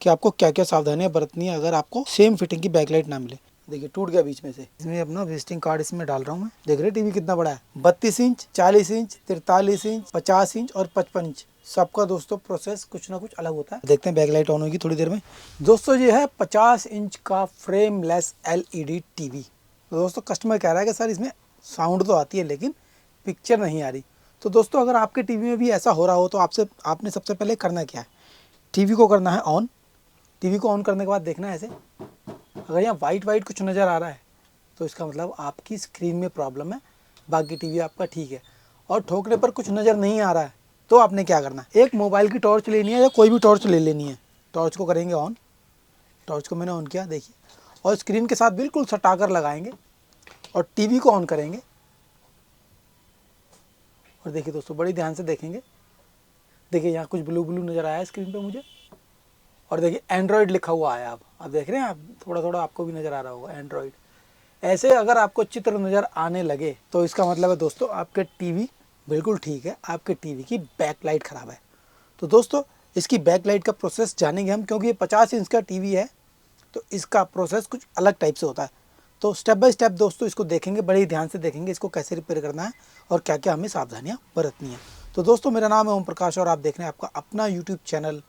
कि आपको क्या क्या सावधानियां बरतनी है अगर आपको सेम फिटिंग की बैकलाइट ना मिले। देखिए टूट गया बीच में से। इसमें अपना विजिटिंग कार्ड इसमें डाल रहा हूँ मैं। देख रहे टीवी कितना बड़ा है, 32 इंच, 40 इंच, 43 इंच, 50 इंच और 55 इंच। सबका दोस्तों प्रोसेस कुछ ना कुछ अलग होता है। देखते हैं बैकलाइट ऑन होगी थोड़ी देर में। दोस्तों ये है 50 इंच का फ्रेमलेस LED टीवी। तो दोस्तों कस्टमर कह रहा है कि सर इसमें साउंड तो आती है लेकिन पिक्चर नहीं आ रही। तो दोस्तों अगर आपके टीवी में भी ऐसा हो रहा हो तो आपने सबसे पहले करना क्या है, टीवी को करना है ऑन। टीवी को ऑन करने के बाद देखना है ऐसे, अगर यहाँ वाइट वाइट कुछ नज़र आ रहा है तो इसका मतलब आपकी स्क्रीन में प्रॉब्लम है, बाकी टीवी आपका ठीक है। और ठोकने पर कुछ नज़र नहीं आ रहा है तो आपने क्या करना है, एक मोबाइल की टॉर्च लेनी है या कोई भी टॉर्च ले लेनी है। टॉर्च को करेंगे ऑन, टॉर्च को मैंने ऑन किया देखिए, और स्क्रीन के साथ बिल्कुल सटाकर लगाएंगे और टीवी को ऑन करेंगे। और देखिए दोस्तों बड़ी ध्यान से देखेंगे, देखिए यहाँ कुछ ब्लू ब्लू नज़र आया है स्क्रीन पे मुझे। और देखिए एंड्रॉयड लिखा हुआ आया, आप देख रहे हैं, आप थोड़ा थोड़ा आपको भी नज़र आ रहा होगा एंड्रॉयड। ऐसे अगर आपको चित्र नज़र आने लगे तो इसका मतलब है दोस्तों आपके टीवी बिल्कुल ठीक है, आपके टीवी की बैकलाइट ख़राब है। तो दोस्तों इसकी बैकलाइट का प्रोसेस जानेंगे हम, क्योंकि ये 50 इंच का टीवी है तो इसका प्रोसेस कुछ अलग टाइप से होता है। तो स्टेप बाय स्टेप दोस्तों इसको देखेंगे, बड़े ही ध्यान से देखेंगे इसको कैसे रिपेयर करना है और क्या क्या हमें सावधानियाँ बरतनी है। तो दोस्तों मेरा नाम है ओम प्रकाश और आप देख रहे हैं आपका अपना यूट्यूब चैनल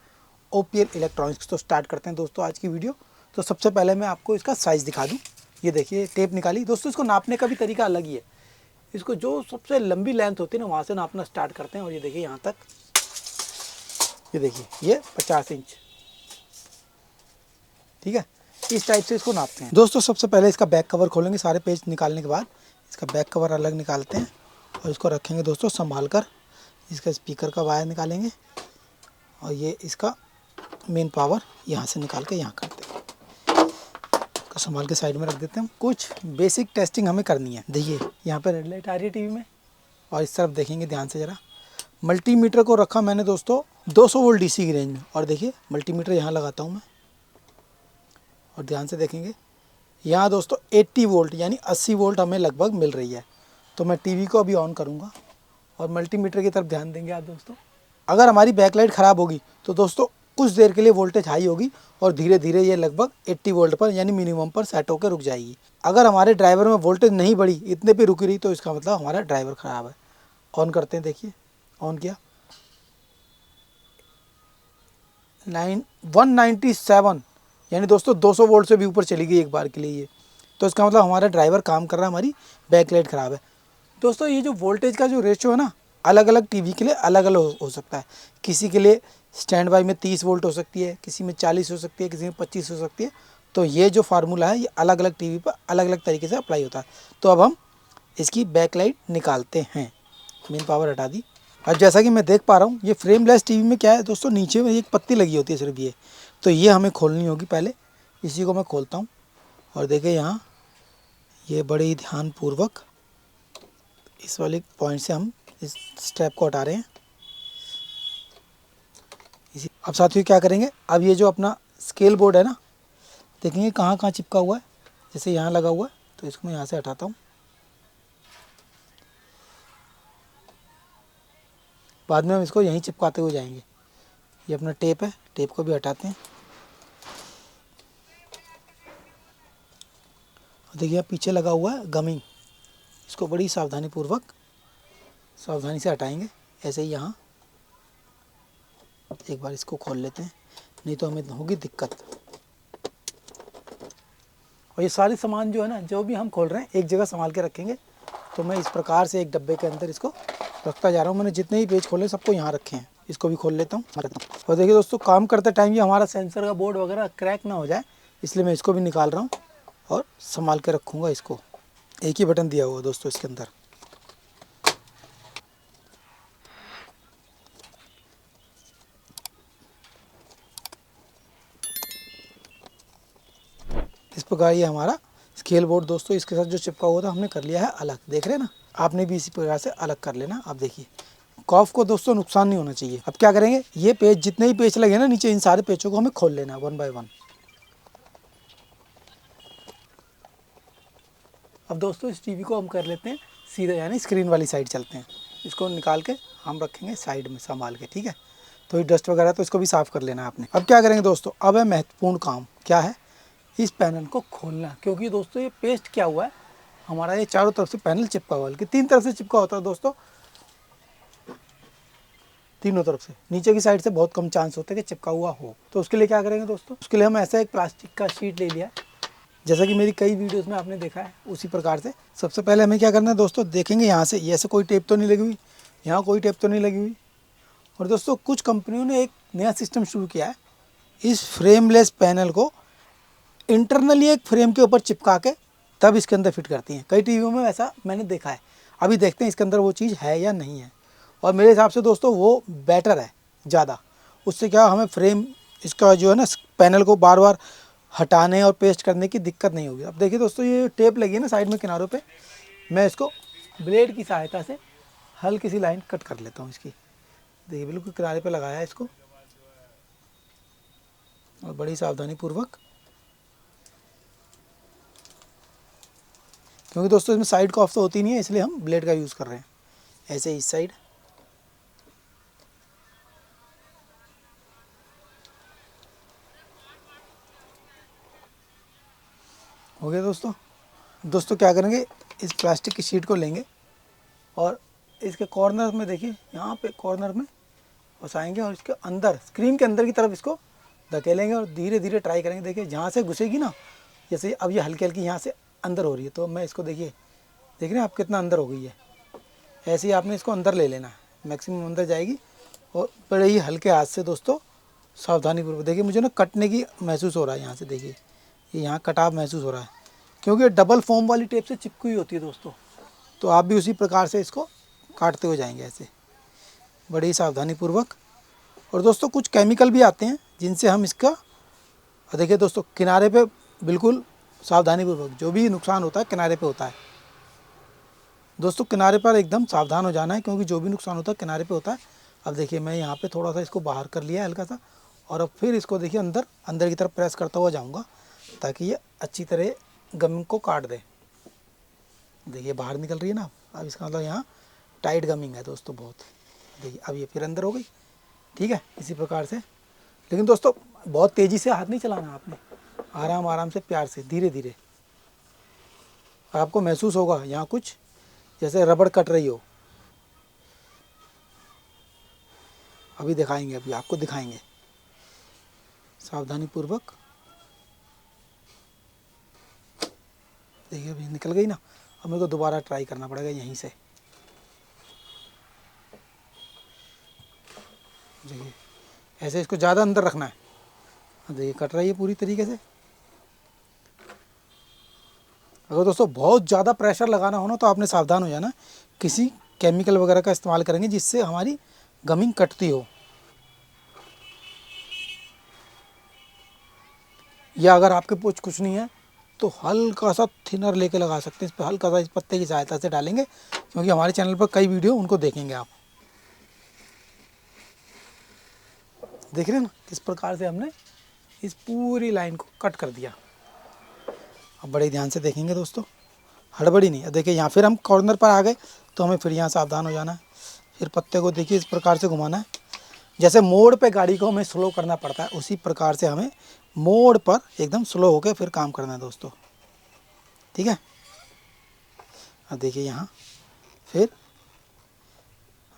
OPL इलेक्ट्रॉनिक्स। तो स्टार्ट करते हैं दोस्तों आज की वीडियो। तो सबसे पहले मैं आपको इसका साइज़ दिखा दूँ। ये देखिए टेप निकाली। दोस्तों इसको नापने का भी तरीका अलग ही है। इसको जो सबसे लंबी लेंथ होती है ना वहाँ से नापना स्टार्ट करते हैं। और ये देखिए यहाँ तक, ये देखिए ये 50 इंच, ठीक है, इस टाइप से इसको नापते हैं। दोस्तों सबसे पहले इसका बैक कवर खोलेंगे, सारे पेज निकालने के बाद इसका बैक कवर अलग निकालते हैं और इसको रखेंगे दोस्तों संभाल कर। इसका स्पीकर का वायर निकालेंगे और ये इसका मेन पावर यहाँ से निकाल के यहाँ करते हैं, इसको संभाल के साइड में रख देते हैं। कुछ बेसिक टेस्टिंग हमें करनी है। देखिए यहाँ पे रेड लाइट आ रही है टीवी में और इस तरफ देखेंगे ध्यान से ज़रा। मल्टीमीटर को रखा मैंने दोस्तों 200 वोल्ट DC की रेंज में और देखिए मल्टीमीटर यहाँ लगाता हूँ मैं और ध्यान से देखेंगे यहाँ दोस्तों 80 वोल्ट यानी 80 वोल्ट हमें लगभग मिल रही है। तो मैं टीवी को अभी ऑन करूँगा और मल्टीमीटर की तरफ ध्यान देंगे आप दोस्तों। अगर हमारी बैकलाइट ख़राब होगी तो दोस्तों कुछ देर के लिए वोल्टेज हाई होगी और धीरे धीरे ये लगभग 80 वोल्ट पर यानी मिनिमम पर सेट होकर रुक जाएगी। अगर हमारे ड्राइवर में वोल्टेज नहीं बढ़ी, इतने पे रुकी रही, तो इसका मतलब हमारा ड्राइवर ख़राब है। ऑन करते हैं, देखिए ऑन किया, 197 यानी दोस्तों 200 वोल्ट से भी ऊपर चली गई एक बार के लिए ये। तो इसका मतलब हमारा ड्राइवर काम कर रहा है, हमारी बैकलाइट ख़राब है। दोस्तों ये जो वोल्टेज का जो रेशियो है ना, अलग अलग टीवी के लिए अलग अलग हो सकता है। किसी के लिए स्टैंड बाई में 30 वोल्ट हो सकती है, किसी में 40 हो सकती है, किसी में 25 हो सकती है। तो ये जो फार्मूला है ये अलग अलग टीवी पर अलग अलग तरीके से अप्लाई होता है। तो अब हम इसकी बैकलाइट निकालते हैं। मेन पावर हटा दी। अब जैसा कि मैं देख पा रहा हूँ ये फ्रेमलेस टीवी में क्या है दोस्तों, नीचे में एक पत्ती लगी होती है सिर्फ ये, तो ये हमें खोलनी होगी पहले। इसी को मैं खोलता हूँ और देखिए यहाँ ये बड़े ही ध्यानपूर्वक इस वाले पॉइंट से हम इस स्टेप को हटा रहे हैं। इसी अब साथियों क्या करेंगे, अब ये जो अपना स्केल बोर्ड है ना, देखेंगे कहाँ कहाँ चिपका हुआ है। जैसे यहाँ लगा हुआ है तो इसको मैं यहाँ से हटाता हूँ, बाद में हम इसको यहीं चिपकाते हुए जाएंगे। ये अपना टेप है, टेप को भी हटाते हैं। देखिए पीछे लगा हुआ है गमिंग, इसको बड़ी सावधानी से हटाएंगे। ऐसे ही यहाँ एक बार इसको खोल लेते हैं, नहीं तो हमें होगी दिक्कत। और ये सारे सामान जो है ना, जो भी हम खोल रहे हैं एक जगह संभाल के रखेंगे। तो मैं इस प्रकार से एक डब्बे के अंदर इसको रखता जा रहा हूँ। मैंने जितने ही पेज खोले सबको यहाँ रखे हैं। इसको भी खोल लेता हूँ और देखिए दोस्तों काम करते टाइम ये हमारा सेंसर का बोर्ड वगैरह क्रैक ना हो जाए, इसलिए मैं इसको भी निकाल रहा हूँ और संभाल के रखूँगा इसको। एक ही बटन दिया हुआ दोस्तों इसके अंदर। इस प्रकार ये हमारा स्केल बोर्ड दोस्तों इसके साथ जो चिपका हुआ था हमने कर लिया है अलग। देख रहे हैं ना, आपने भी इसी प्रकार से अलग कर लेना। आप देखिए कॉफ को दोस्तों नुकसान नहीं होना चाहिए। अब क्या करेंगे, ये पेज जितने ही पेज लगे ना नीचे, इन सारे पेजों को हमें खोल लेना है 1 बाय 1। अब दोस्तों इस टीवी को हम कर लेते हैं सीधा, यानी स्क्रीन वाली साइड चलते हैं। इसको निकाल के हम रखेंगे साइड में संभाल के, ठीक है। थोड़ी डस्ट वगैरह, तो इसको भी साफ़ कर लेना है आपने। अब क्या करेंगे दोस्तों, अब है महत्वपूर्ण काम, क्या है, इस पैनल को खोलना। क्योंकि दोस्तों ये पेस्ट क्या हुआ है हमारा, ये चारों तरफ से पैनल चिपका हुआ है, बल्कि 3 तरफ से चिपका होता है दोस्तों, तीनों तरफ से। नीचे की साइड से बहुत कम चांस होते हैं कि चिपका हुआ हो। तो उसके लिए क्या करेंगे दोस्तों, उसके लिए हम ऐसा एक प्लास्टिक का शीट ले लिया, जैसा कि मेरी कई वीडियोस में आपने देखा है उसी प्रकार से। सबसे पहले हमें क्या करना है दोस्तों, देखेंगे यहाँ से, ऐसे कोई टेप तो नहीं लगी हुई, यहाँ कोई टेप तो नहीं लगी हुई। और दोस्तों कुछ कंपनियों ने एक नया सिस्टम शुरू किया है, इस फ्रेमलेस पैनल को इंटरनली एक फ्रेम के ऊपर चिपका के तब इसके अंदर फिट करती हैं। कई टीवियों में ऐसा मैंने देखा है। अभी देखते हैं इसके अंदर वो चीज़ है या नहीं है। और मेरे हिसाब से दोस्तों वो बेटर है ज़्यादा। उससे क्या हमें फ्रेम इसका जो है ना पैनल को बार बार हटाने और पेस्ट करने की दिक्कत नहीं होगी। अब देखिए दोस्तों, ये टेप लगी है ना साइड में किनारों पे, मैं इसको ब्लेड की सहायता से हल्की सी लाइन कट कर लेता हूँ इसकी। देखिए बिल्कुल किनारे पे लगाया है इसको, और बड़ी सावधानी पूर्वक, क्योंकि दोस्तों इसमें साइड कॉफ तो होती नहीं है, इसलिए हम ब्लेड का यूज़ कर रहे हैं। ऐसे इस साइड, हो गया दोस्तों। दोस्तों क्या करेंगे, इस प्लास्टिक की शीट को लेंगे और इसके कॉर्नर में, देखिए यहाँ पे कॉर्नर में फंसाएंगे और इसके अंदर, स्क्रीन के अंदर की तरफ इसको धकेलेंगे और धीरे धीरे ट्राई करेंगे। देखिए जहाँ से घुसेगी ना, जैसे अब ये हल्की हल्की यहाँ से अंदर हो रही है, तो मैं इसको देखिए, देख रहे हैं आप कितना अंदर हो गई है। ऐसे ही आपने इसको अंदर ले लेना है, मैक्सिमम अंदर जाएगी। और बड़े ही हल्के हाथ से दोस्तों सावधानीपूर्वक, देखिए मुझे ना कटने की महसूस हो रहा है यहाँ से, देखिए ये यहाँ कटाव महसूस हो रहा है, क्योंकि डबल फोम वाली टेप से चिपकी हुई होती है दोस्तों। तो आप भी उसी प्रकार से इसको काटते हो जाएंगे ऐसे, बड़ी सावधानीपूर्वक। और दोस्तों कुछ केमिकल भी आते हैं जिनसे हम इसका, देखिए दोस्तों किनारे पे बिल्कुल सावधानीपूर्वक, जो भी नुकसान होता है किनारे पे होता है दोस्तों, किनारे पर एकदम सावधान हो जाना है, क्योंकि जो भी नुकसान होता है किनारे पे होता है। अब देखिए मैं यहाँ पे थोड़ा सा इसको बाहर कर लिया हल्का सा, और अब फिर इसको देखिए अंदर अंदर की तरफ प्रेस करता हुआ जाऊँगा, ताकि ये अच्छी तरह गमिंग को काट दे। देखिए बाहर निकल रही है ना, अब इसका मतलब यहाँ टाइट गमिंग है दोस्तों बहुत। देखिए अब ये फिर अंदर हो गई, ठीक है, इसी प्रकार से। लेकिन दोस्तों बहुत तेज़ी से हाथ नहीं चलाना आपने, आराम आराम से, प्यार से, धीरे धीरे। आपको महसूस होगा यहाँ कुछ जैसे रबड़ कट रही हो। अभी दिखाएंगे, अभी आपको दिखाएंगे सावधानीपूर्वक। देखिए अभी निकल गई ना, अब मेरे को दोबारा ट्राई करना पड़ेगा यहीं से। देखिए ऐसे इसको ज़्यादा अंदर रखना है। देखिए कट रही है पूरी तरीके से। अगर दोस्तों बहुत ज़्यादा प्रेशर लगाना हो ना, तो आपने सावधान हो जाना, किसी केमिकल वगैरह का इस्तेमाल करेंगे जिससे हमारी गमिंग कटती हो। या अगर आपके पास कुछ नहीं है तो हल्का सा थिनर लेके लगा सकते हैं इस पर, हल्का सा इस पत्ते की सहायता से डालेंगे, क्योंकि हमारे चैनल पर कई वीडियो उनको देखेंगे आप। देख रहे हैं ना किस प्रकार से हमने इस पूरी लाइन को कट कर दिया। अब बड़े ध्यान से देखेंगे दोस्तों, हड़बड़ी नहीं। अब देखिए यहाँ फिर हम कॉर्नर पर आ गए, तो हमें फिर यहाँ सावधान हो जाना है। फिर पत्ते को देखिए इस प्रकार से घुमाना है, जैसे मोड़ पे गाड़ी को हमें स्लो करना पड़ता है, उसी प्रकार से हमें मोड़ पर एकदम स्लो होकर फिर काम करना है दोस्तों, ठीक है। अब देखिए यहाँ फिर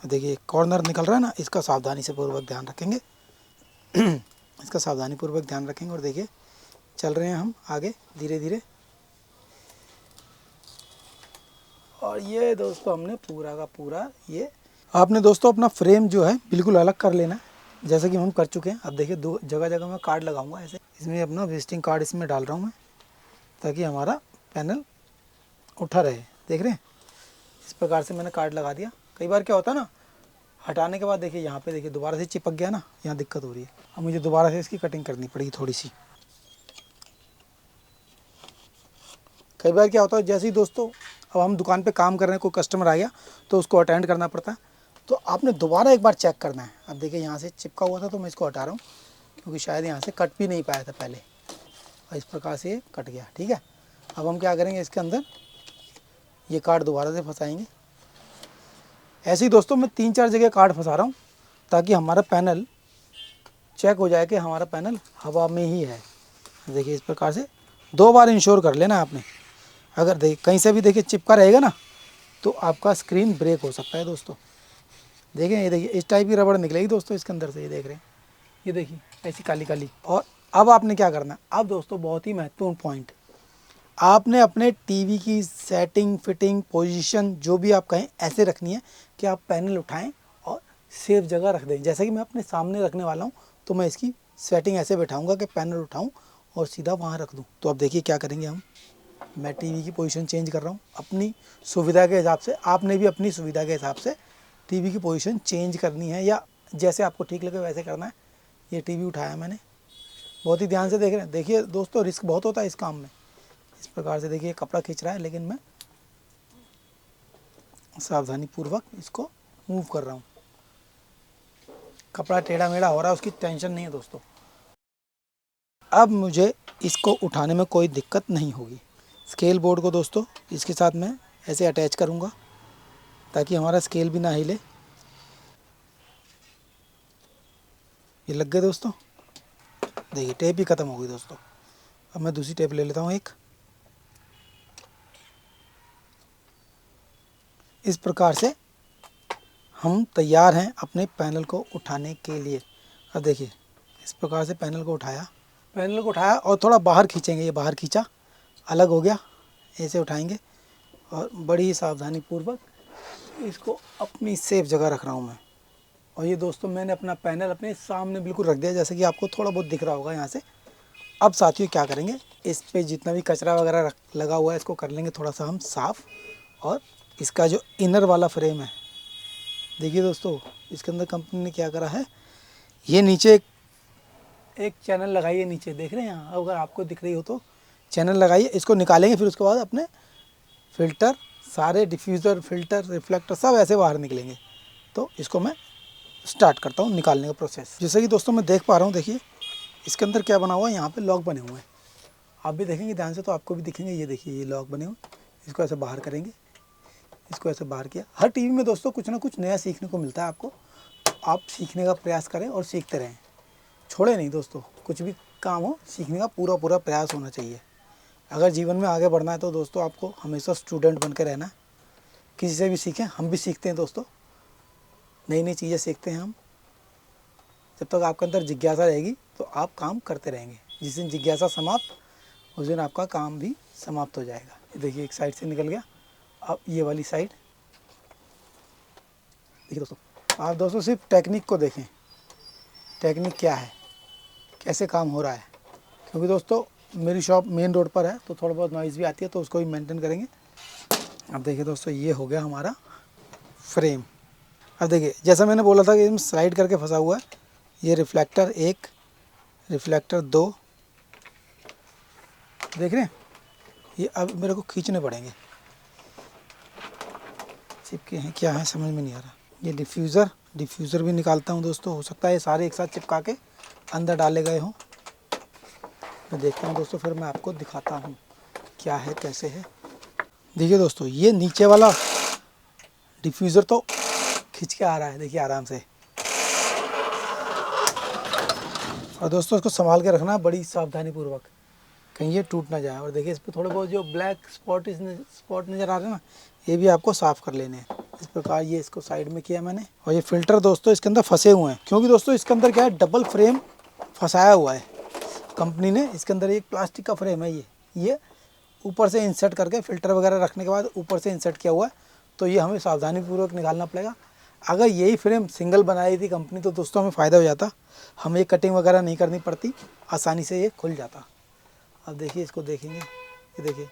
देखिए कॉर्नर निकल रहा है ना, इसका सावधानी से पूर्वक ध्यान रखेंगे इसका सावधानी पूर्वक ध्यान रखेंगे। और देखिए चल रहे हैं हम आगे धीरे धीरे। और ये दोस्तों हमने पूरा का पूरा, ये आपने दोस्तों अपना फ्रेम जो है बिल्कुल अलग कर लेना है, जैसे कि हम कर चुके हैं। अब देखिए दो जगह जगह मैं कार्ड लगाऊंगा ऐसे, इसमें अपना विजिटिंग कार्ड इसमें डाल रहा हूँ मैं, ताकि हमारा पैनल उठा रहे। देख रहे हैं इस प्रकार से मैंने कार्ड लगा दिया। कई बार क्या होता है ना, हटाने के बाद देखिए यहाँ पे देखिए दोबारा से चिपक गया ना, यहाँ दिक्कत हो रही है। अब मुझे दोबारा से इसकी कटिंग करनी पड़ेगी थोड़ी सी। कई बार क्या होता है, जैसे ही दोस्तों अब हम दुकान पे काम कर रहे हैं, कोई कस्टमर आ गया तो उसको अटेंड करना पड़ता है, तो आपने दोबारा एक बार चेक करना है। अब देखिए यहाँ से चिपका हुआ था तो मैं इसको हटा रहा हूँ, क्योंकि शायद यहाँ से कट भी नहीं पाया था पहले, और इस प्रकार से ये कट गया, ठीक है। अब हम क्या करेंगे, इसके अंदर ये कार्ड दोबारा से फंसाएंगे। ऐसे ही दोस्तों मैं 3-4 जगह कार्ड फंसा रहा हूँ, ताकि हमारा पैनल चेक हो जाए कि हमारा पैनल हवा में ही है। देखिए इस प्रकार से 2 बार इंश्योर कर लेना आपने। अगर देखिए कहीं से भी देखिए चिपका रहेगा ना तो आपका स्क्रीन ब्रेक हो सकता है दोस्तों। देखें ये देखिए इस टाइप की रबड़ निकलेगी दोस्तों इसके अंदर से, ये देख रहे हैं, ये देखिए ऐसी काली काली। और अब आपने क्या करना है, अब दोस्तों बहुत ही महत्वपूर्ण पॉइंट, आपने अपने टीवी की सेटिंग फिटिंग पोजीशन जो भी आप कहें ऐसे रखनी है कि आप पैनल उठाएं और सेफ जगह रख दें। जैसे कि मैं अपने सामने रखने वाला हूं तो मैं इसकी सेटिंग ऐसे बैठाऊंगा कि पैनल उठाऊं और सीधा वहां रख दूं। तो अब देखिए क्या करेंगे हम, मैं टीवी की पोजीशन चेंज कर रहा हूं अपनी सुविधा के हिसाब से। आपने भी अपनी सुविधा के हिसाब से टीवी की पोजीशन चेंज करनी है या जैसे आपको ठीक लगे वैसे करना है। ये टीवी उठाया मैंने, बहुत ही ध्यान से देख रहे हैं। देखिए दोस्तों रिस्क बहुत होता है इस काम में। इस प्रकार से देखिए कपड़ा खींच रहा है लेकिन मैं सावधानी पूर्वक इसको मूव कर रहा हूँ। कपड़ा टेढ़ा मेढ़ा हो रहा है उसकी टेंशन नहीं है दोस्तों। अब मुझे इसको उठाने में कोई दिक्कत नहीं होगी। स्केल बोर्ड को दोस्तों इसके साथ मैं ऐसे अटैच करूँगा ताकि हमारा स्केल भी ना हिले। ये लग गए दोस्तों, देखिए टेप ही ख़त्म हो गई दोस्तों। अब मैं दूसरी टेप ले लेता हूँ एक। इस प्रकार से हम तैयार हैं अपने पैनल को उठाने के लिए। अब देखिए इस प्रकार से पैनल को उठाया और थोड़ा बाहर खींचेंगे। ये बाहर खींचा, अलग हो गया, ऐसे उठाएंगे और बड़ी ही सावधानी पूर्वक इसको अपनी सेफ जगह रख रहा हूँ मैं। और ये दोस्तों मैंने अपना पैनल अपने सामने बिल्कुल रख दिया, जैसे कि आपको थोड़ा बहुत दिख रहा होगा यहाँ से। अब साथियों क्या करेंगे, इस पे जितना भी कचरा वगैरह लगा हुआ है इसको कर लेंगे थोड़ा सा हम साफ़। और इसका जो इनर वाला फ्रेम है, देखिए दोस्तों इसके अंदर कंपनी ने क्या करा है, ये नीचे एक चैनल लगाई है नीचे, देख रहे हैं यहाँ, अगर आपको दिख रही हो तो चैनल लगाइए। इसको निकालेंगे, फिर उसके बाद अपने फ़िल्टर सारे डिफ्यूज़र फ़िल्टर रिफ्लेक्टर सब ऐसे बाहर निकलेंगे। तो इसको मैं स्टार्ट करता हूँ निकालने का प्रोसेस। जैसे कि दोस्तों मैं देख पा रहा हूँ, देखिए इसके अंदर क्या बना हुआ है, यहाँ पे लॉक बने हुए हैं। आप भी देखेंगे ध्यान से तो आपको भी दिखेंगे। ये देखिए ये लॉक बने हुए, इसको ऐसे बाहर करेंगे, इसको ऐसे बाहर किया। हर टीवी में दोस्तों कुछ ना कुछ नया सीखने को मिलता है आपको। आप सीखने का प्रयास करें और सीखते रहें, छोड़े नहीं दोस्तों। कुछ भी काम हो सीखने का पूरा प्रयास होना चाहिए। अगर जीवन में आगे बढ़ना है तो दोस्तों आपको हमेशा स्टूडेंट बन के रहना है। किसी से भी सीखें, हम भी सीखते हैं दोस्तों, नई नई चीज़ें सीखते हैं हम। जब तक आपके अंदर जिज्ञासा रहेगी तो आप काम करते रहेंगे। जिस दिन जिज्ञासा समाप्त, उस दिन आपका काम भी समाप्त हो जाएगा। ये देखिए एक साइड से निकल गया, अब ये वाली साइड। देखिए दोस्तों, आप दोस्तों सिर्फ टेक्निक को देखें, टेक्निक क्या है, कैसे काम हो रहा है। क्योंकि दोस्तों मेरी शॉप मेन रोड पर है तो थोड़ा बहुत नॉइज़ भी आती है, तो उसको भी मेंटेन करेंगे। अब देखिए दोस्तों ये हो गया हमारा फ्रेम। अब देखिए जैसा मैंने बोला था कि इसमें स्लाइड करके फंसा हुआ है। ये रिफ्लेक्टर 1, रिफ्लेक्टर 2, देख रहे हैं, ये अब मेरे को खींचने पड़ेंगे। चिपके हैं क्या है समझ में नहीं आ रहा। ये डिफ्यूज़र भी निकालता हूँ दोस्तों। हो सकता है ये सारे एक साथ चिपका के अंदर डाले गए हों। मैं देखता हूँ दोस्तों, फिर मैं आपको दिखाता हूँ क्या है कैसे है। देखिए दोस्तों ये नीचे वाला डिफ्यूज़र तो खींच के आ रहा है, देखिए आराम से। और दोस्तों इसको संभाल के रखना बड़ी सावधानी पूर्वक, कहीं ये टूट ना जाए। और देखिए इस पर थोड़े बहुत जो ब्लैक स्पॉट नज़र आ रहे हैं ना, ये भी आपको साफ़ कर लेने हैं। इस प्रकार ये इसको साइड में किया मैंने। और ये फ़िल्टर दोस्तों इसके अंदर फंसे हुए हैं, क्योंकि दोस्तों इसके अंदर क्या है, डबल फ्रेम फंसाया हुआ है कंपनी ने। इसके अंदर एक प्लास्टिक का फ्रेम है, ये ऊपर से इंसर्ट करके फ़िल्टर वगैरह रखने के बाद ऊपर से इंसर्ट किया हुआ है। तो ये हमें सावधानीपूर्वक निकालना पड़ेगा। अगर यही फ्रेम सिंगल बनाई थी कंपनी तो दोस्तों हमें फ़ायदा हो जाता, हमें ये कटिंग वगैरह नहीं करनी पड़ती, आसानी से ये खुल जाता। अब देखिए इसको देखेंगे, ये देखिए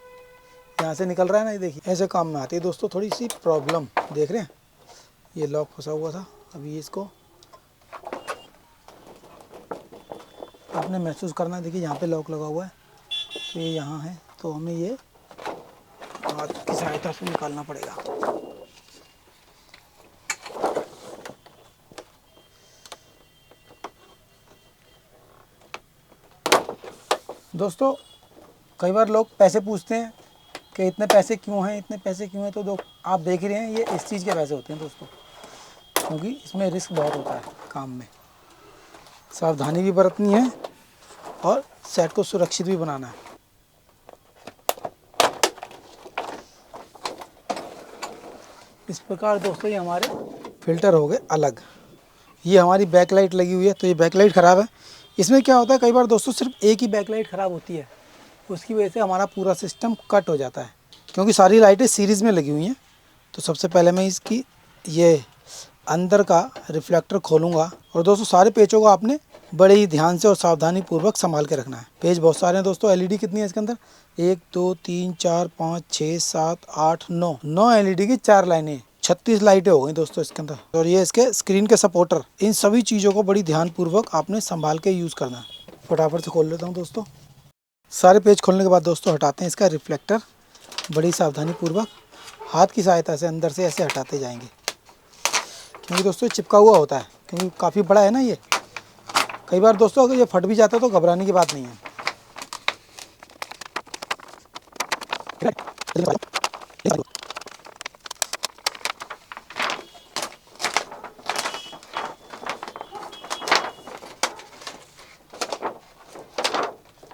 यहाँ से निकल रहा है ना, ये देखिए ऐसे काम में आती है दोस्तों थोड़ी सी प्रॉब्लम। देख रहे हैं ये लॉक फंसा हुआ था, अभी इसको आपने महसूस करना है। देखिए यहाँ पे लॉक लगा हुआ है, तो ये यहाँ है, तो हमें ये हाथ की सहायता से निकालना पड़ेगा। दोस्तों कई बार लोग पैसे पूछते हैं कि इतने पैसे क्यों हैं, इतने पैसे क्यों हैं। तो आप देख ही रहे हैं ये इस चीज़ के पैसे होते हैं दोस्तों, क्योंकि इसमें रिस्क बहुत होता है काम में। सावधानी भी बरतनी है और सेट को सुरक्षित भी बनाना है। इस प्रकार दोस्तों ये हमारे फ़िल्टर हो गए अलग। ये हमारी बैकलाइट लगी हुई है, तो ये बैकलाइट ख़राब है। इसमें क्या होता है, कई बार दोस्तों सिर्फ एक ही बैकलाइट ख़राब होती है, उसकी वजह से हमारा पूरा सिस्टम कट हो जाता है, क्योंकि सारी लाइटें सीरीज़ में लगी हुई हैं। तो सबसे पहले मैं इसकी ये अंदर का रिफ्लेक्टर खोलूँगा। और दोस्तों सारे पेचों को आपने बड़े ही ध्यान से और सावधानी पूर्वक संभाल के रखना है। पेज बहुत सारे हैं दोस्तों। एलईडी कितनी है इसके अंदर, 1 2 3 4 5 6 7 8 9 एलईडी की 4 लाइनें, 36 लाइटें हो गई दोस्तों इसके अंदर। और ये इसके स्क्रीन के सपोर्टर, इन सभी चीज़ों को बड़ी ध्यानपूर्वक आपने संभाल के यूज़ करना है। फटाफट से खोल लेता हूँ दोस्तों। सारे पेज खोलने के बाद दोस्तों हटाते हैं इसका रिफ्लेक्टर, बड़ी सावधानी पूर्वक हाथ की सहायता से अंदर से ऐसे हटाते जाएंगे, क्योंकि दोस्तों चिपका हुआ होता है, क्योंकि काफ़ी बड़ा है ना ये। कई बार दोस्तों अगर ये फट भी जाता है तो घबराने की बात नहीं है।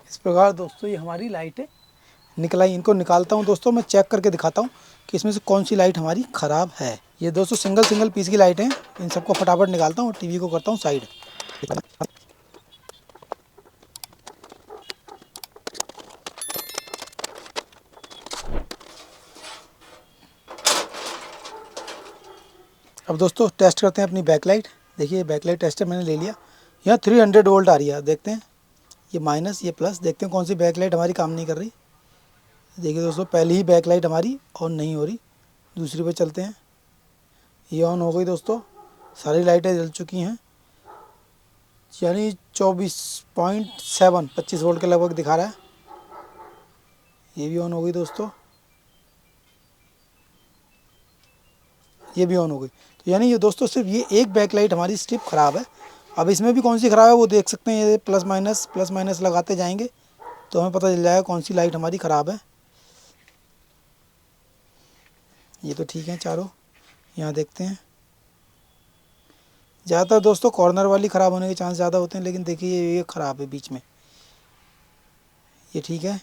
इस प्रकार दोस्तों ये हमारी लाइटें निकल आई। इनको निकालता हूँ दोस्तों, मैं चेक करके दिखाता हूँ कि इसमें से कौन सी लाइट हमारी ख़राब है। ये दोस्तों सिंगल पीस की लाइट हैं, इन सबको फटाफट निकालता हूँ और टीवी को करता हूँ साइड। अब दोस्तों टेस्ट करते हैं अपनी बैकलाइट। देखिए बैकलाइट टेस्टर मैंने ले लिया। यहाँ 300 वोल्ट आ रही है, देखते हैं ये माइनस ये प्लस। देखते हैं कौन सी बैकलाइट हमारी काम नहीं कर रही। देखिए दोस्तों पहली ही बैकलाइट हमारी ऑन नहीं हो रही। दूसरी पे चलते हैं, ये ऑन हो गई दोस्तों, सारी लाइटें जल चुकी हैं, यानी 24.7 25 वोल्ट के लगभग दिखा रहा है। ये भी ऑन हो गई दोस्तों, ये भी ऑन हो गई। तो यानी ये दोस्तों सिर्फ ये एक बैकलाइट हमारी स्ट्रिप ख़राब है। अब इसमें भी कौन सी ख़राब है वो देख सकते हैं। ये प्लस माइनस लगाते जाएंगे तो हमें पता चल जाएगा कौन सी लाइट हमारी ख़राब है। ये तो ठीक है चारों। यहाँ देखते हैं, ज़्यादातर दोस्तों कॉर्नर वाली ख़राब होने के चांस ज़्यादा होते हैं, लेकिन देखिए ये ख़राब है बीच में। ये ठीक है,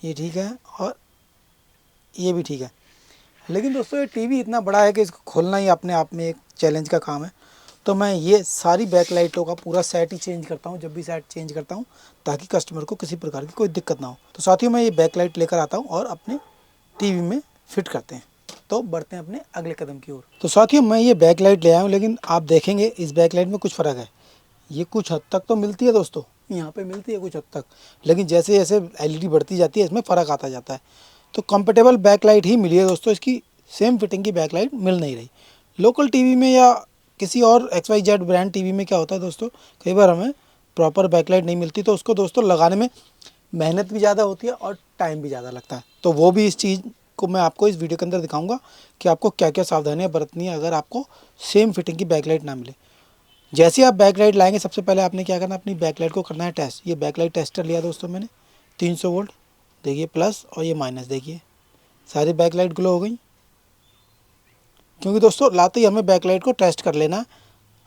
ये ठीक है और ये भी ठीक है। लेकिन दोस्तों ये टीवी इतना बड़ा है कि इसको खोलना ही अपने आप में एक चैलेंज का काम है। तो मैं ये सारी बैकलाइटों का पूरा सेट ही चेंज करता हूँ जब भी सेट चेंज करता हूँ, ताकि कस्टमर को किसी प्रकार की कोई दिक्कत ना हो। तो साथियों मैं ये बैकलाइट लेकर आता हूँ और अपने टीवी में फिट करते हैं। तो बढ़ते हैं अपने अगले कदम की ओर। तो साथियों मैं ये बैकलाइट ले आया हूँ, लेकिन आप देखेंगे इस बैकलाइट में कुछ फ़र्क है। ये कुछ हद तक तो मिलती है दोस्तों, यहाँ पे मिलती है कुछ हद तक, लेकिन जैसे जैसे एलईडी बढ़ती जाती है इसमें फ़र्क आता जाता है। तो कंपेटेबल बैकलाइट ही मिली है दोस्तों, इसकी सेम फिटिंग की बैकलाइट मिल नहीं रही। लोकल टीवी में या किसी और XYZ ब्रांड टीवी में क्या होता है दोस्तों, कई बार हमें प्रॉपर बैकलाइट नहीं मिलती, तो उसको दोस्तों लगाने में मेहनत भी ज़्यादा होती है और टाइम भी ज़्यादा लगता है। तो वो भी इस चीज़ को मैं आपको इस वीडियो के अंदर दिखाऊंगा कि आपको क्या क्या सावधानियाँ बरतनी है अगर आपको सेम फिटिंग की बैकलाइट ना मिले। जैसे आप बैकलाइट लाएंगे सबसे पहले आपने क्या करना, अपनी बैकलाइट को करना है टेस्ट। ये बैकलाइट टेस्टर लिया दोस्तों मैंने, 300 वोल्ट, देखिए प्लस और ये माइनस, देखिए सारी बैकलाइट ग्लो हो गई। क्योंकि दोस्तों लाते ही हमें बैकलाइट को टेस्ट कर लेना,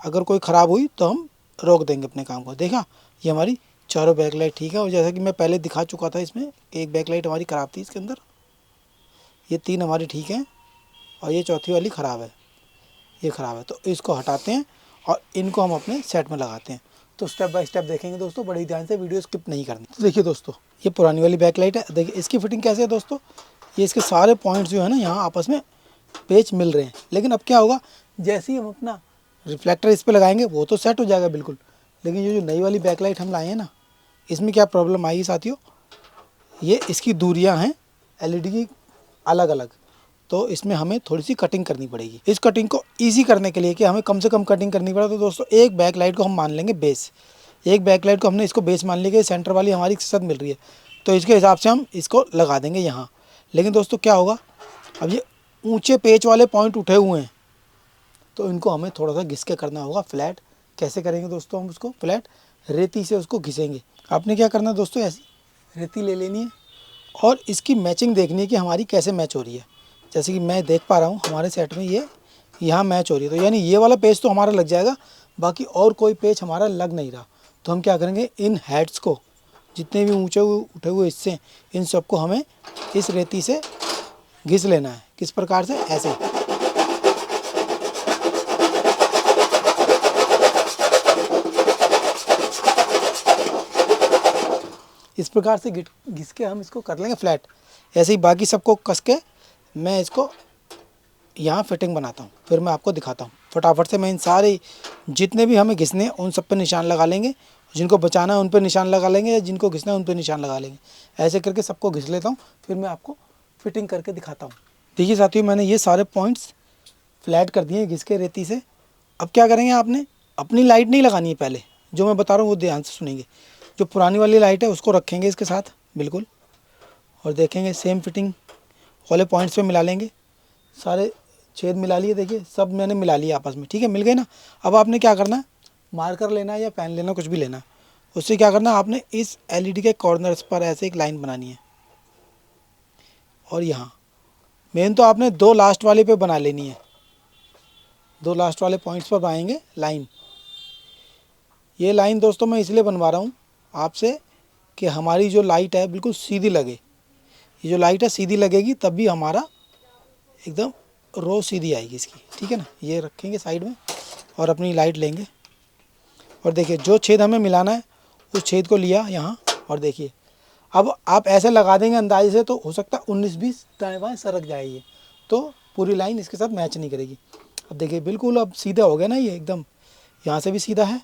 अगर कोई ख़राब हुई तो हम रोक देंगे अपने काम को। देखा ये हमारी चारों बैकलाइट ठीक है। और जैसा कि मैं पहले दिखा चुका था, इसमें एक बैकलाइट हमारी ख़राब थी इसके अंदर, ये 3 हमारी ठीक हैं और ये चौथी वाली ख़राब है, ये ख़राब है। तो इसको हटाते हैं और इनको हम अपने सेट में लगाते हैं। तो स्टेप बाय स्टेप देखेंगे दोस्तों, बड़ी ध्यान से, वीडियो स्किप नहीं करनी। तो देखिए दोस्तों ये पुरानी वाली बैकलाइट है। देखिए इसकी फिटिंग कैसे है दोस्तों, ये इसके सारे पॉइंट्स जो है ना यहाँ आपस में पेच मिल रहे हैं। लेकिन अब क्या होगा, जैसे ही हम अपना रिफ्लेक्टर इस पर लगाएंगे वो तो सेट हो जाएगा बिल्कुल, लेकिन ये जो नई वाली बैकलाइट हम लाए हैं ना, इसमें क्या प्रॉब्लम आई साथियों, ये इसकी दूरियां हैं एलईडी की अलग अलग, तो इसमें हमें थोड़ी सी कटिंग करनी पड़ेगी। इस कटिंग को ईजी करने के लिए कि हमें कम से कम कटिंग करनी पड़े, तो दोस्तों एक बैकलाइट को हम मान लेंगे बेस। एक बैकलाइट को हमने इसको बेस मान लिया कि सेंटर वाली हमारी साथ मिल रही है, तो इसके हिसाब से हम इसको लगा देंगे यहाँ। लेकिन दोस्तों क्या होगा, अब ये ऊंचे पेच वाले पॉइंट उठे हुए हैं, तो इनको हमें थोड़ा सा घिस के करना होगा फ्लैट। कैसे करेंगे दोस्तों, हम उसको फ्लैट रेती से उसको घिसेंगे। आपने क्या करना है दोस्तों, ऐसी रेती ले लेनी है और इसकी मैचिंग देखनी है कि हमारी कैसे मैच हो रही है। जैसे कि मैं देख पा रहा हूँ हमारे सेट में ये यहाँ मैच हो रही है, तो यानी ये वाला पेज तो हमारा लग जाएगा, बाकी और कोई पेच हमारा लग नहीं रहा। तो हम क्या करेंगे, इन हेड्स को, जितने भी ऊंचे उठे हुए हिस्से हैं, इन सबको हमें इस रेती से घिस लेना है। किस प्रकार से, ऐसे। इस प्रकार से घिस के हम इसको कर लेंगे फ्लैट। ऐसे ही बाकी सबको कस के मैं इसको यहाँ फिटिंग बनाता हूँ, फिर मैं आपको दिखाता हूँ। फटाफट से मैं इन सारे जितने भी हमें घिसने हैं उन सब पे निशान लगा लेंगे, जिनको बचाना है उन पे निशान लगा लेंगे, या जिनको घिसना है उन पे निशान लगा लेंगे। ऐसे करके सबको घिस लेता हूँ, फिर मैं आपको फिटिंग करके दिखाता हूँ। देखिए साथियों, मैंने ये सारे पॉइंट्स फ्लैट कर दिए घिस के रेती से। अब क्या करेंगे, आपने अपनी लाइट नहीं लगानी है, पहले जो मैं बता रहा हूँ वो ध्यान से सुनेंगे। जो पुरानी वाली लाइट है उसको रखेंगे इसके साथ बिल्कुल, और देखेंगे सेम फिटिंग वाले पॉइंट्स पे मिला लेंगे। सारे छेद मिला लिए, देखिए सब मैंने मिला लिया आपस में, ठीक है, मिल गए ना। अब आपने क्या करना है, मार्कर लेना है या पेन लेना, कुछ भी लेना। उससे क्या करना है, आपने इस एलईडी के कॉर्नर्स पर ऐसे एक लाइन बनानी है, और यहाँ मेन तो आपने दो लास्ट वाले पे बना लेनी है। दो लास्ट वाले पॉइंट्स पर बनाएंगे लाइन। ये लाइन दोस्तों मैं इसलिए बनवा रहा हूँ आपसे कि हमारी जो लाइट है बिल्कुल सीधी लगे। ये जो लाइट है सीधी लगेगी तब भी हमारा एकदम रो सीधी आएगी इसकी, ठीक है ना। ये रखेंगे साइड में और अपनी लाइट लेंगे, और देखिए जो छेद हमें मिलाना है उस छेद को लिया यहाँ, और देखिए अब आप ऐसे लगा देंगे अंदाजे से तो हो सकता है 19-20 दाएँ बाएँ सरक जाएगी, तो पूरी लाइन इसके साथ मैच नहीं करेगी। अब देखिए बिल्कुल अब सीधा हो गया ना, ये एकदम यहाँ से भी सीधा है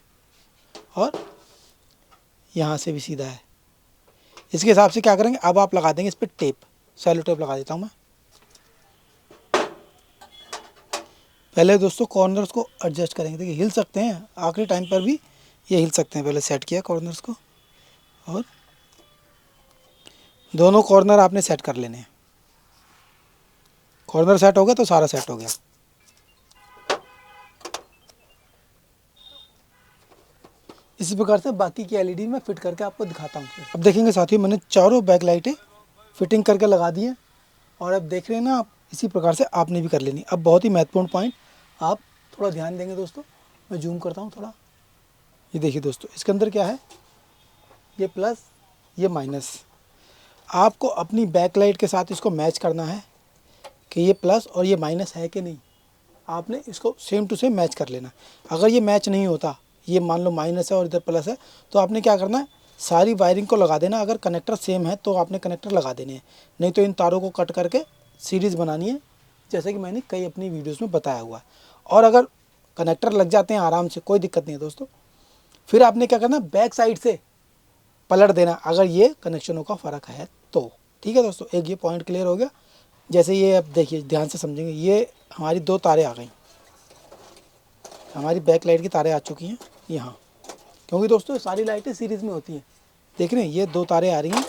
और यहाँ से भी सीधा है। इसके हिसाब से क्या करेंगे, अब आप लगा देंगे इस पर टेप, सेलो टेप लगा देता हूँ मैं। पहले दोस्तों कॉर्नर्स को एडजस्ट करेंगे, देखिए हिल सकते हैं, आखिरी टाइम पर भी ये हिल सकते हैं। पहले सेट किया कॉर्नर्स को, और दोनों कॉर्नर आपने सेट कर लेने हैं। कॉर्नर सेट हो गया तो सारा सेट हो गया। इसी प्रकार से बाकी की एलईडी में फिट करके आपको दिखाता हूँ। अब देखेंगे साथियों, मैंने चारों बैक लाइटें फिटिंग करके लगा दी हैं, और अब देख रहे हैं ना आप, इसी प्रकार से आपने भी कर लेनी। अब बहुत ही महत्वपूर्ण पॉइंट, आप थोड़ा ध्यान देंगे दोस्तों, मैं जूम करता हूँ थोड़ा। ये देखिए दोस्तों, इसके अंदर क्या है, ये प्लस ये माइनस। आपको अपनी बैक लाइट के साथ इसको मैच करना है कि ये प्लस और ये माइनस है कि नहीं। आपने इसको सेम टू सेम मैच कर लेना। अगर ये मैच नहीं होता, ये मान लो माइनस है और इधर प्लस है, तो आपने क्या करना है, सारी वायरिंग को लगा देना। अगर कनेक्टर सेम है तो आपने कनेक्टर लगा देने हैं, नहीं तो इन तारों को कट करके सीरीज़ बनानी है, जैसे कि मैंने कई अपनी वीडियोस में बताया हुआ है। और अगर कनेक्टर लग जाते हैं आराम से, कोई दिक्कत नहीं है दोस्तों, फिर आपने क्या करना, बैक साइड से पलट देना अगर ये कनेक्शनों का फ़र्क है तो। ठीक है दोस्तों, एक ये पॉइंट क्लियर हो गया। जैसे ये अब देखिए ध्यान से समझेंगे, ये हमारी दो तारें आ गई, हमारी बैक लाइट की तारें आ चुकी हैं यहाँ, क्योंकि दोस्तों सारी लाइटें सीरीज़ में होती हैं। देख रहे हैं, ये दो तारें आ रही हैं,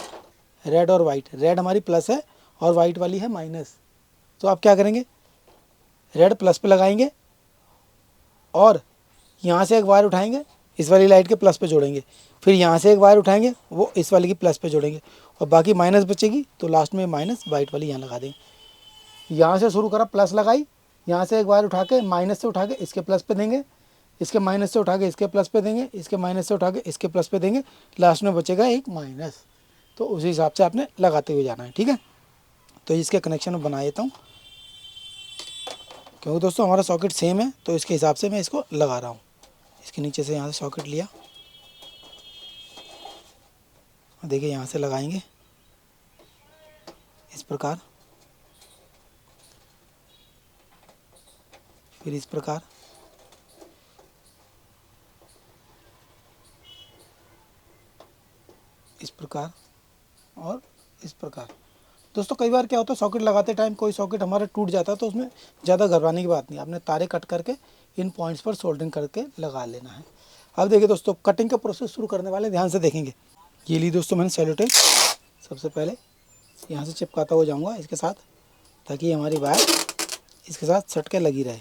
रेड और वाइट। रेड हमारी प्लस है और वाइट वाली है माइनस। तो आप क्या करेंगे, रेड प्लस पे लगाएंगे, और यहाँ से एक वायर उठाएंगे, इस वाली लाइट के प्लस पे जोड़ेंगे, फिर यहाँ से एक वायर उठाएंगे, वो इस वाली की प्लस पे जोड़ेंगे, और बाकी माइनस बचेगी तो लास्ट में माइनस वाइट वाली यहाँ लगा देंगे। यहाँ से शुरू करा, प्लस लगाई, यहाँ से एक वायर उठा के माइनस से उठा के इसके प्लस पे देंगे, इसके माइनस से उठा के इसके प्लस पे देंगे, इसके माइनस से उठा के इसके प्लस पे देंगे, लास्ट में बचेगा एक माइनस। तो उसी हिसाब से आपने लगाते हुए जाना है, ठीक है। तो इसके कनेक्शन में बना देता हूँ, क्योंकि दोस्तों हमारा सॉकेट सेम है, तो इसके हिसाब से मैं इसको लगा रहा हूँ। इसके नीचे से यहाँ से सॉकेट लिया, देखिए यहाँ से लगाएंगे इस प्रकार, फिर इस प्रकार, इस प्रकार और इस प्रकार। दोस्तों कई बार क्या होता है, सॉकेट लगाते टाइम कोई सॉकेट हमारा टूट जाता है, तो उसमें ज़्यादा घबराने की बात नहीं, आपने तारे कट करके इन पॉइंट्स पर सोल्डरिंग करके लगा लेना है। अब देखिए दोस्तों, कटिंग का प्रोसेस शुरू करने वाले ध्यान से देखेंगे। ये ली दोस्तों मैंने सेलो टेप, सबसे पहले यहाँ से चिपकाता हुआ जाऊँगा इसके साथ, ताकि हमारी वायर इसके साथ सट के लगी रहे।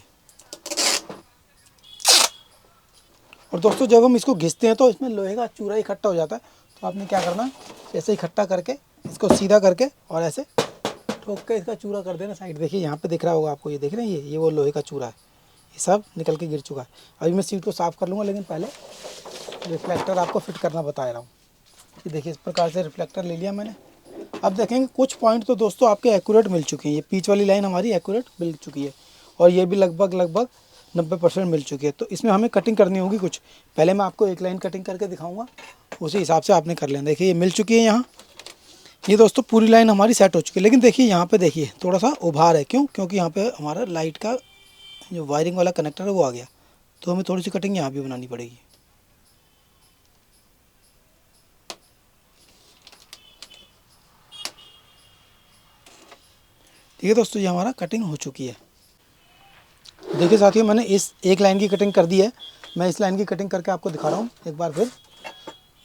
और दोस्तों जब हम इसको घिसते हैं तो इसमें लोहे का चूरा इकट्ठा हो जाता है, तो आपने क्या करना है, ऐसे इकट्ठा करके इसको सीधा करके और ऐसे ठोक के इसका चूरा कर देना साइड। देखिए यहाँ पे दिख रहा होगा आपको, ये देख रहे हैं, ये वो लोहे का चूरा है, ये सब निकल के गिर चुका है। अभी मैं सीट को साफ़ कर लूँगा, लेकिन पहले रिफ्लेक्टर आपको फिट करना बता रहा हूँ। ये देखिए इस प्रकार से रिफ्लेक्टर ले लिया मैंने। अब देखेंगे कुछ पॉइंट तो दोस्तों आपके एक्यूरेट मिल चुकी है। ये पीच वाली लाइन हमारी एक्यूरेट मिल चुकी है और ये भी लगभग 90% मिल चुकी है। तो इसमें हमें कटिंग करनी होगी कुछ। पहले मैं आपको एक लाइन कटिंग करके दिखाऊंगा, उसी हिसाब से आपने कर लेना। देखिए ये मिल चुकी है यहाँ। ये दोस्तों पूरी लाइन हमारी सेट हो चुकी है, लेकिन देखिए यहाँ पे देखिए थोड़ा सा उभार है। क्यों? क्योंकि यहाँ पे हमारा लाइट का जो वायरिंग वाला कनेक्टर है वो आ गया, तो हमें थोड़ी सी कटिंग यहाँ भी बनानी पड़ेगी। ठीक है दोस्तों, ये हमारा कटिंग हो चुकी है। देखिए साथियों, मैंने इस एक लाइन की कटिंग कर दी है। मैं इस लाइन की कटिंग करके आपको दिखा रहा हूँ एक बार फिर।